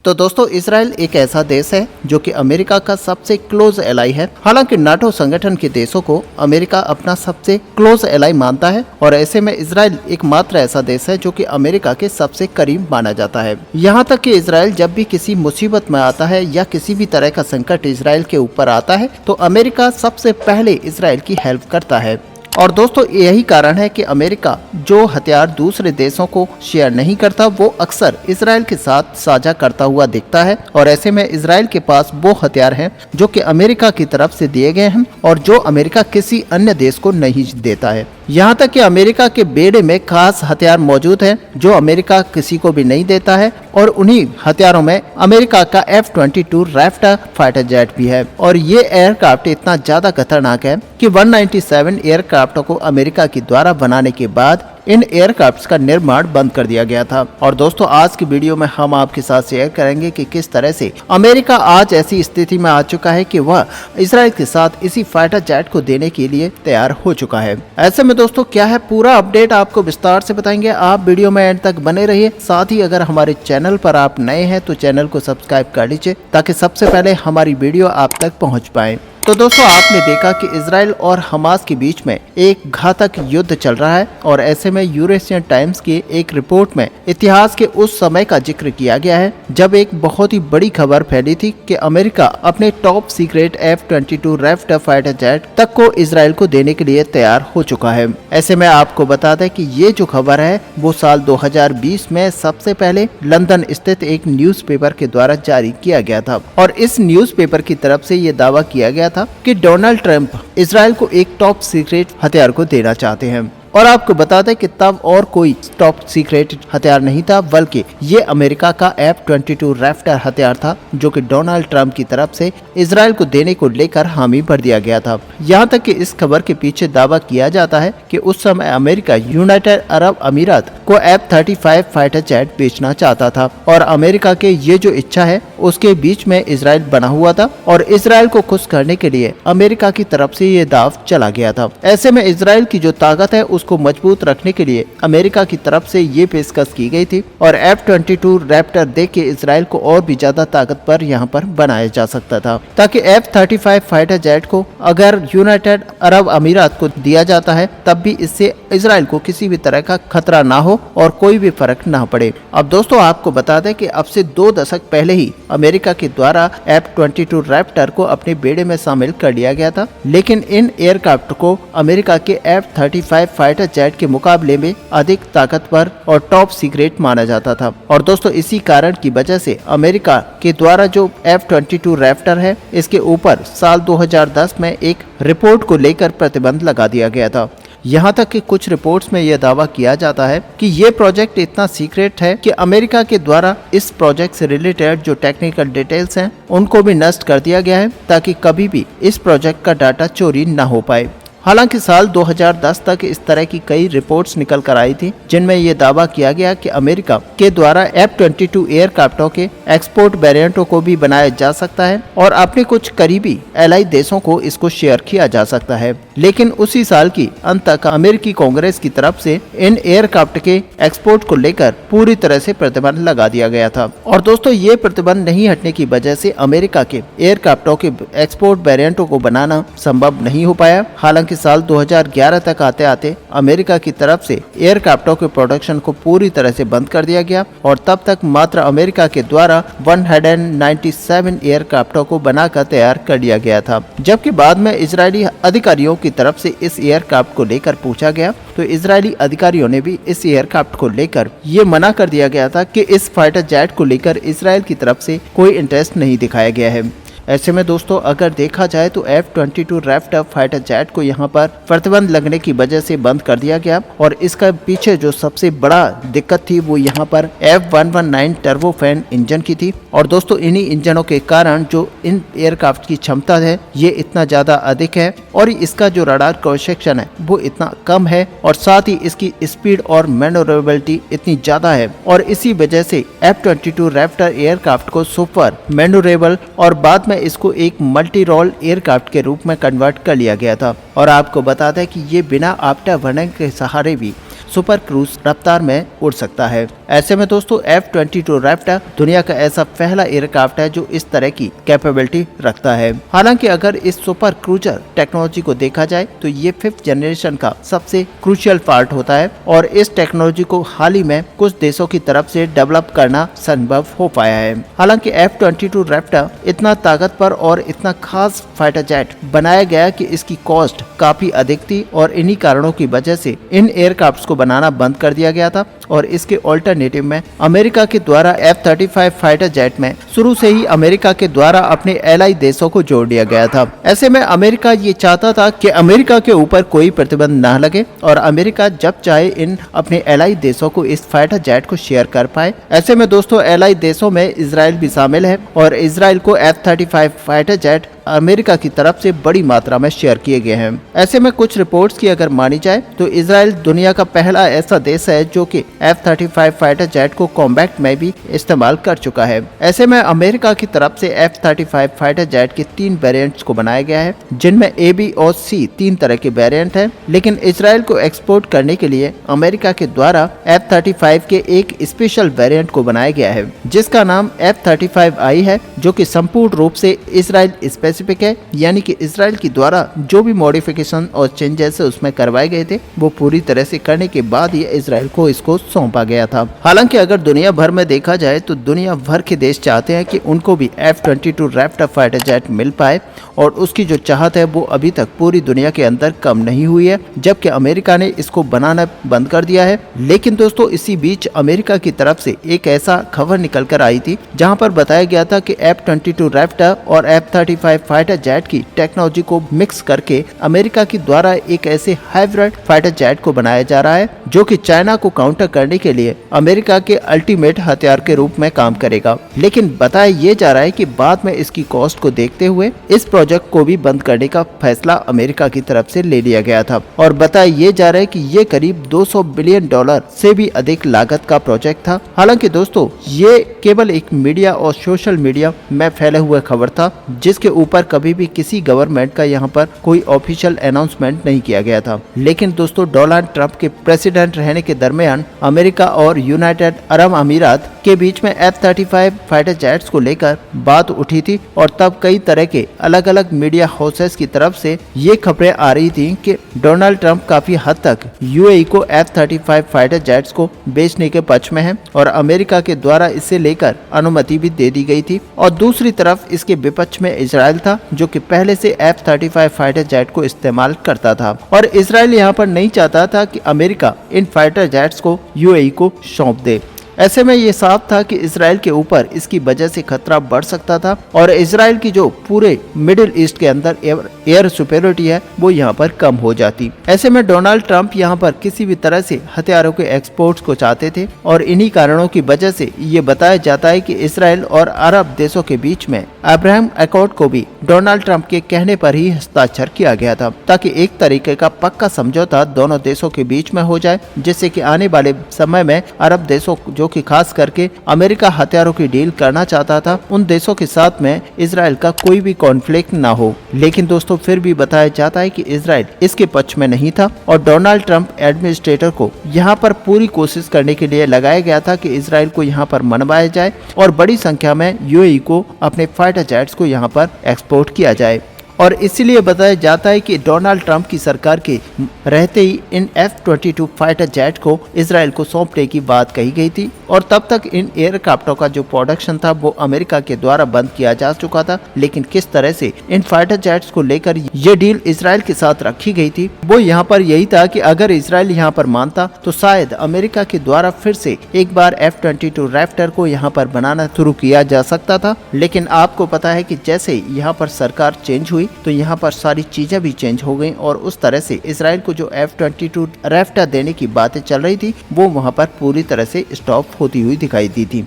तो दोस्तों इसराइल एक ऐसा देश है जो कि अमेरिका का सबसे क्लोज एलाई है। हालांकि नाटो संगठन के देशों को अमेरिका अपना सबसे क्लोज एलाई मानता है और ऐसे में इसराइल एकमात्र ऐसा देश है जो कि अमेरिका के सबसे करीब माना जाता है। यहाँ तक कि इसराइल जब भी किसी मुसीबत में आता है या किसी भी तरह का संकट इसराइल के ऊपर आता है तो अमेरिका सबसे पहले इसराइल की हेल्प करता है। और दोस्तों यही कारण है कि अमेरिका जो हथियार दूसरे देशों को शेयर नहीं करता वो अक्सर इसराइल के साथ साझा करता हुआ दिखता है। और ऐसे में इसराइल के पास वो हथियार हैं जो कि अमेरिका की तरफ से दिए गए हैं और जो अमेरिका किसी अन्य देश को नहीं देता है। यहाँ तक कि अमेरिका के बेड़े में खास हथियार मौजूद हैं जो अमेरिका किसी को भी नहीं देता है और उन्हीं हथियारों में अमेरिका का F-22 रैप्टर फाइटर जेट भी है। और ये एयरक्राफ्ट इतना ज्यादा खतरनाक है कि 197 एयरक्राफ्टों को अमेरिका के द्वारा बनाने के बाद इन एयरक्राफ्ट्स का निर्माण बंद कर दिया गया था। और दोस्तों आज की वीडियो में हम आपके साथ शेयर करेंगे कि किस तरह से अमेरिका आज ऐसी स्थिति में आ चुका है कि वह इसराइल के साथ इसी फाइटर जेट को देने के लिए तैयार हो चुका है। ऐसे में दोस्तों क्या है पूरा अपडेट आपको विस्तार से बताएंगे, आप वीडियो में एंड तक बने रहिए। साथ ही अगर हमारे चैनल पर आप नए हैं तो चैनल को सब्सक्राइब कर लीजिए ताकि सबसे पहले हमारी वीडियो आप तक पहुँच पाए। तो दोस्तों आपने देखा कि इसराइल और हमास के बीच में एक घातक युद्ध चल रहा है और ऐसे में यूरेशियन टाइम्स की एक रिपोर्ट में इतिहास के उस समय का जिक्र किया गया है जब एक बहुत ही बड़ी खबर फैली थी कि अमेरिका अपने top secret F-22 Raptor fighter jet तक को इसराइल को देने के लिए तैयार हो चुका है। ऐसे में आपको बता दें कि ये जो खबर है वो साल 2020 में सबसे पहले लंदन स्थित एक न्यूज़पेपर के द्वारा जारी किया गया था और इस न्यूज़पेपर की तरफ से ये दावा किया गया था कि डोनाल्ड ट्रंप इसराइल को एक टॉप सीक्रेट हथियार को देना चाहते हैं। और आपको बता दें कि तब और कोई टॉप सीक्रेट हथियार नहीं था बल्कि ये अमेरिका का F-22 रैप्टर हथियार था जो कि डोनाल्ड ट्रंप की तरफ से इसराइल को देने को लेकर हामी भर दिया गया था। यहाँ तक कि इस खबर के पीछे दावा किया जाता है कि उस समय अमेरिका यूनाइटेड अरब अमीरात को F-35 फाइटर जेट बेचना चाहता था और अमेरिका के ये जो इच्छा है उसके बीच में इसराइल बना हुआ था और इसराइल को खुश करने के लिए अमेरिका की तरफ से ये दाव चला गया था। ऐसे में इसराइल की जो ताकत है उसको मजबूत रखने के लिए अमेरिका की तरफ से ये पेशकश की गई थी और F-22 रैप्टर देख के इसराइल को और भी ज्यादा ताकतवर यहाँ पर बनाया जा सकता था ताकि F-35 फाइटर जेट को अगर यूनाइटेड अरब अमीरात को दिया जाता है तब भी इससे इसराइल को किसी भी तरह का खतरा ना हो और कोई भी फर्क ना पड़े। अब दोस्तों आपको बता दें कि अब से 2 दशक पहले ही अमेरिका के द्वारा F-22 रैप्टर को अपने बेड़े में शामिल कर लिया गया था, लेकिन इन एयरक्राफ्ट को अमेरिका के F-35 फाइटर जेट के मुकाबले में अधिक ताकतवर और टॉप सीक्रेट माना जाता था। और दोस्तों इसी कारण की वजह से अमेरिका के द्वारा जो F-22 रैप्टर है इसके ऊपर साल 2010 में एक रिपोर्ट को लेकर प्रतिबंध लगा दिया गया था। यहाँ तक कि कुछ रिपोर्ट्स में यह दावा किया जाता है कि ये प्रोजेक्ट इतना सीक्रेट है कि अमेरिका के द्वारा इस प्रोजेक्ट से रिलेटेड जो टेक्निकल डिटेल्स हैं उनको भी नष्ट कर दिया गया है ताकि कभी भी इस प्रोजेक्ट का डाटा चोरी न हो पाए। हालांकि साल 2010 तक इस तरह की कई रिपोर्ट्स निकल कर आई थी जिनमें ये दावा किया गया कि अमेरिका के द्वारा F-22 एयरक्राफ्टों के एक्सपोर्ट वेरिएंटों को भी बनाया जा सकता है और अपने कुछ करीबी एलाई देशों को इसको शेयर किया जा सकता है। लेकिन उसी साल की अंत तक अमेरिकी कांग्रेस की तरफ से इन एयरक्राफ्ट के एक्सपोर्ट को लेकर पूरी तरह से प्रतिबंध लगा दिया गया था। और दोस्तों ये प्रतिबंध नहीं हटने की वजह से अमेरिका के एयरक्राफ्टों के एक्सपोर्ट वेरिएंटों को बनाना संभव नहीं हो पाया। हालांकि साल 2011 तक आते आते अमेरिका की तरफ से एयरक्राफ्टों के प्रोडक्शन को पूरी तरह से बंद कर दिया गया और तब तक मात्र अमेरिका के द्वारा 197 एयरक्राफ्टों को बनाकर तैयार कर लिया गया था। जबकि बाद में इजरायली अधिकारियों की तरफ से इस एयरक्राफ्ट को लेकर पूछा गया तो इजरायली अधिकारियों ने भी इस एयरक्राफ्ट को लेकर ये मना कर दिया गया था कि इस फाइटर जेट को लेकर इसराइल की तरफ से कोई इंटरेस्ट नहीं दिखाया गया है। ऐसे में दोस्तों अगर देखा जाए तो F-22 रैप्टर फाइटर जेट को यहाँ पर प्रतिबंध लगने की वजह से बंद कर दिया गया और इसका पीछे जो सबसे बड़ा दिक्कत थी वो यहाँ पर F119 टर्बोफैन इंजन की थी। और दोस्तों इन्हीं इंजनों के कारण जो इन एयरक्राफ्ट की क्षमता है ये इतना ज्यादा अधिक है और इसका जो रडार क्रॉस सेक्शन है वो इतना कम है और साथ ही इसकी स्पीड और मैन्यूवरेबिलिटी इतनी ज्यादा है और इसी वजह से F-22 रैप्टर एयरक्राफ्ट को सुपर मैन्यूवरेबल और बाद में इसको एक मल्टी रोल एयरक्राफ्ट के रूप में कन्वर्ट कर लिया गया था। और आपको बता दें कि ये बिना आफ्टर बर्निंग के सहारे भी सुपर क्रूज रफ्तार में उड़ सकता है। ऐसे में दोस्तों F-22 रैप्टर दुनिया का ऐसा पहला एयरक्राफ्ट है जो इस तरह की कैपेबिलिटी रखता है। हालांकि अगर इस सुपर क्रूजर टेक्नोलॉजी को देखा जाए तो ये 5th जनरेशन का सबसे क्रूशियल पार्ट होता है और इस टेक्नोलॉजी को हाल ही में कुछ देशों की तरफ से डेवलप करना संभव हो पाया है। हालांकि F-22 रैप्टर इतना ताकतवर और इतना खास फाइटर जेट बनाया गया कि इसकी कॉस्ट काफी अधिक थी और इन्हीं कारणों की वजह से इन एयरक्राफ्ट्स को बनाना बंद कर दिया गया था और इसके ऑल्टरनेटिव में अमेरिका के द्वारा F-35 फाइटर जेट में शुरू से ही अमेरिका के द्वारा अपने एलाई देशों को जोड़ दिया गया था। ऐसे में अमेरिका ये चाहता था कि अमेरिका के ऊपर कोई प्रतिबंध न लगे और अमेरिका जब चाहे इन अपने एलाई देशों को इस फाइटर जेट को शेयर कर पाए। ऐसे में दोस्तों एलाई देशों में इजराइल भी शामिल है और इजराइल को F-35 फाइटर जेट अमेरिका की तरफ से बड़ी मात्रा में शेयर किए गए हैं। ऐसे में कुछ रिपोर्ट्स की अगर मानी जाए तो इजराइल दुनिया का पहला ऐसा देश है जो कि F-35 फाइटर जेट को कॉम्बैट में भी इस्तेमाल कर चुका है। ऐसे में अमेरिका की तरफ से F-35 फाइटर जेट के 3 वेरिएंट्स को बनाया गया है जिनमें A, B और C 3 तरह के वेरिएंट हैं। लेकिन इजराइल को एक्सपोर्ट करने के लिए अमेरिका के द्वारा F-35 के एक स्पेशल वेरिएंट को बनाया गया है जिसका नाम F-35I है जो कि संपूर्ण रूप से इजराइल स्पेसिफिक है, यानी कि इजराइल की द्वारा जो भी मॉडिफिकेशन और चेंजेस उसमें करवाए गए थे वो पूरी तरह से करने के बाद ही इजराइल को इसको सौंपा गया था। हालांकि अगर दुनिया भर में देखा जाए तो दुनिया भर के देश चाहते हैं कि उनको भी F-22 रैप्टर फाइटर जेट मिल पाए और उसकी जो चाहत है वो अभी तक पूरी दुनिया के अंदर कम नहीं हुई है, जबकि अमेरिका ने इसको बनाना बंद कर दिया है। लेकिन दोस्तों इसी बीच अमेरिका की तरफ से एक ऐसा खबर निकल कर आई थी जहां पर बताया गया था कि F-22 रैप्टर और F-35 फाइटर जेट की टेक्नोलॉजी को मिक्स करके अमेरिका की द्वारा एक ऐसे हाइब्रिड फाइटर जेट को बनाया जा रहा है जो कि चाइना को काउंटर करने के लिए अमेरिका के अल्टीमेट हथियार के रूप में काम करेगा। लेकिन बताया ये जा रहा है कि बाद में इसकी कॉस्ट को देखते हुए इस प्रोजेक्ट को भी बंद करने का फैसला अमेरिका की तरफ से ले लिया गया था और बताया ये जा रहा है कि ये करीब $200 बिलियन से भी अधिक लागत का प्रोजेक्ट था। हालांकि दोस्तों ये केवल एक मीडिया और सोशल मीडिया में फैले हुए खबर था जिसके ऊपर कभी भी किसी गवर्नमेंट का यहाँ पर कोई ऑफिशियल अनाउंसमेंट नहीं किया गया था। लेकिन दोस्तों डोनाल्ड ट्रंप के प्रेसिडेंट रहने के दरमियान अमेरिका और यूनाइटेड अरब अमीरात के बीच में F-35 फाइटर जेट्स को लेकर बात उठी थी और तब कई तरह के अलग अलग मीडिया हाउसेस की तरफ से ये खबरें आ रही थी कि डोनाल्ड ट्रंप काफी हद तक यूएई को F-35 फाइटर जेट्स को बेचने के पक्ष में है और अमेरिका के द्वारा इसे लेकर अनुमति भी दे दी गई थी। और दूसरी तरफ इसके विपक्ष में इजराइल था जो कि पहले से F-35 फाइटर जेट को इस्तेमाल करता था और इजराइल यहाँ पर नहीं चाहता था कि अमेरिका इन फाइटर जेट्स को यूएई को सौंप दे। ऐसे में ये साफ था कि इजराइल के ऊपर इसकी वजह से खतरा बढ़ सकता था और इजराइल की जो पूरे मिडिल ईस्ट के अंदर एयर सुपेरियोरिटी है वो यहाँ पर कम हो जाती। ऐसे में डोनाल्ड ट्रंप यहाँ पर किसी भी तरह से हथियारों के एक्सपोर्ट्स को चाहते थे और इन्हीं कारणों की वजह से ये बताया जाता है कि इजराइल और अरब देशों के बीच में अब्राहम अकॉर्ड को भी डोनाल्ड ट्रंप के कहने पर ही हस्ताक्षर किया गया था ताकि एक तरीके का पक्का समझौता दोनों देशों के बीच में हो जाए, जिससे कि आने वाले समय में अरब देशों जो कि खास करके अमेरिका हथियारों की डील करना चाहता था उन देशों के साथ में इजराइल का कोई भी कॉन्फ्लिक्ट ना हो। लेकिन दोस्तों फिर भी बताया जाता है कि इजराइल इसके पक्ष में नहीं था और डोनाल्ड ट्रंप एडमिनिस्ट्रेटर को यहाँ पर पूरी कोशिश करने के लिए लगाया गया था कि इजराइल को यहाँ पर मनवाया जाए और बड़ी संख्या में यूएई को अपने फाइटर जेट्स को यहाँ पर एक्सपोर्ट किया जाए। और इसीलिए बताया जाता है कि डोनाल्ड ट्रंप की सरकार के रहते ही इन F-22 फाइटर जेट को इजराइल को सौंपने की बात कही गई थी और तब तक इन एयरक्राफ्टों का जो प्रोडक्शन था वो अमेरिका के द्वारा बंद किया जा चुका था। लेकिन किस तरह से इन फाइटर जेट्स को लेकर ये डील इजराइल के साथ रखी गई थी वो यहाँ पर यही था कि अगर इजराइल यहाँ पर मानता तो शायद अमेरिका के द्वारा फिर से एक बार F-22 रैप्टर को यहाँ पर बनाना शुरू किया जा सकता था। लेकिन आपको पता है कि जैसे यहाँ पर सरकार चेंज हुई तो यहाँ पर सारी चीजें भी चेंज हो गई और उस तरह से इजराइल को जो F-22 रैप्टर देने की बातें चल रही थी वो वहाँ पर पूरी तरह से स्टॉप होती हुई दिखाई दी थी।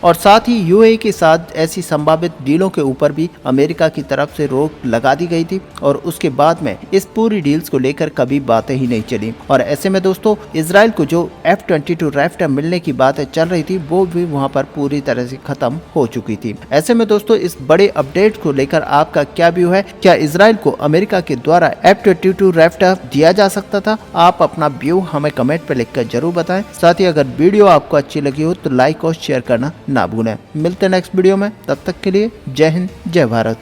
और साथ ही यूएई के साथ ऐसी संभावित डीलों के ऊपर भी अमेरिका की तरफ से रोक लगा दी गई थी और उसके बाद में इस पूरी डील्स को लेकर कभी बातें ही नहीं चली। और ऐसे में दोस्तों इजराइल को जो F-22 रैप्टर मिलने की बातें चल रही थी वो भी वहाँ पर पूरी तरह से खत्म हो चुकी थी। ऐसे में दोस्तों इस बड़े अपडेट को लेकर आपका क्या व्यू है क्या इजराइल को अमेरिका के द्वारा F-22 रैप्टर दिया जा सकता था? आप अपना व्यू हमें कमेंट पे लिखकर जरूर बताएं। साथ ही अगर वीडियो आपको अच्छी लगी हो तो लाइक और शेयर करना ना भूलें। मिलते हैं नेक्स्ट वीडियो में, तब तक के लिए जय हिंद, जय भारत।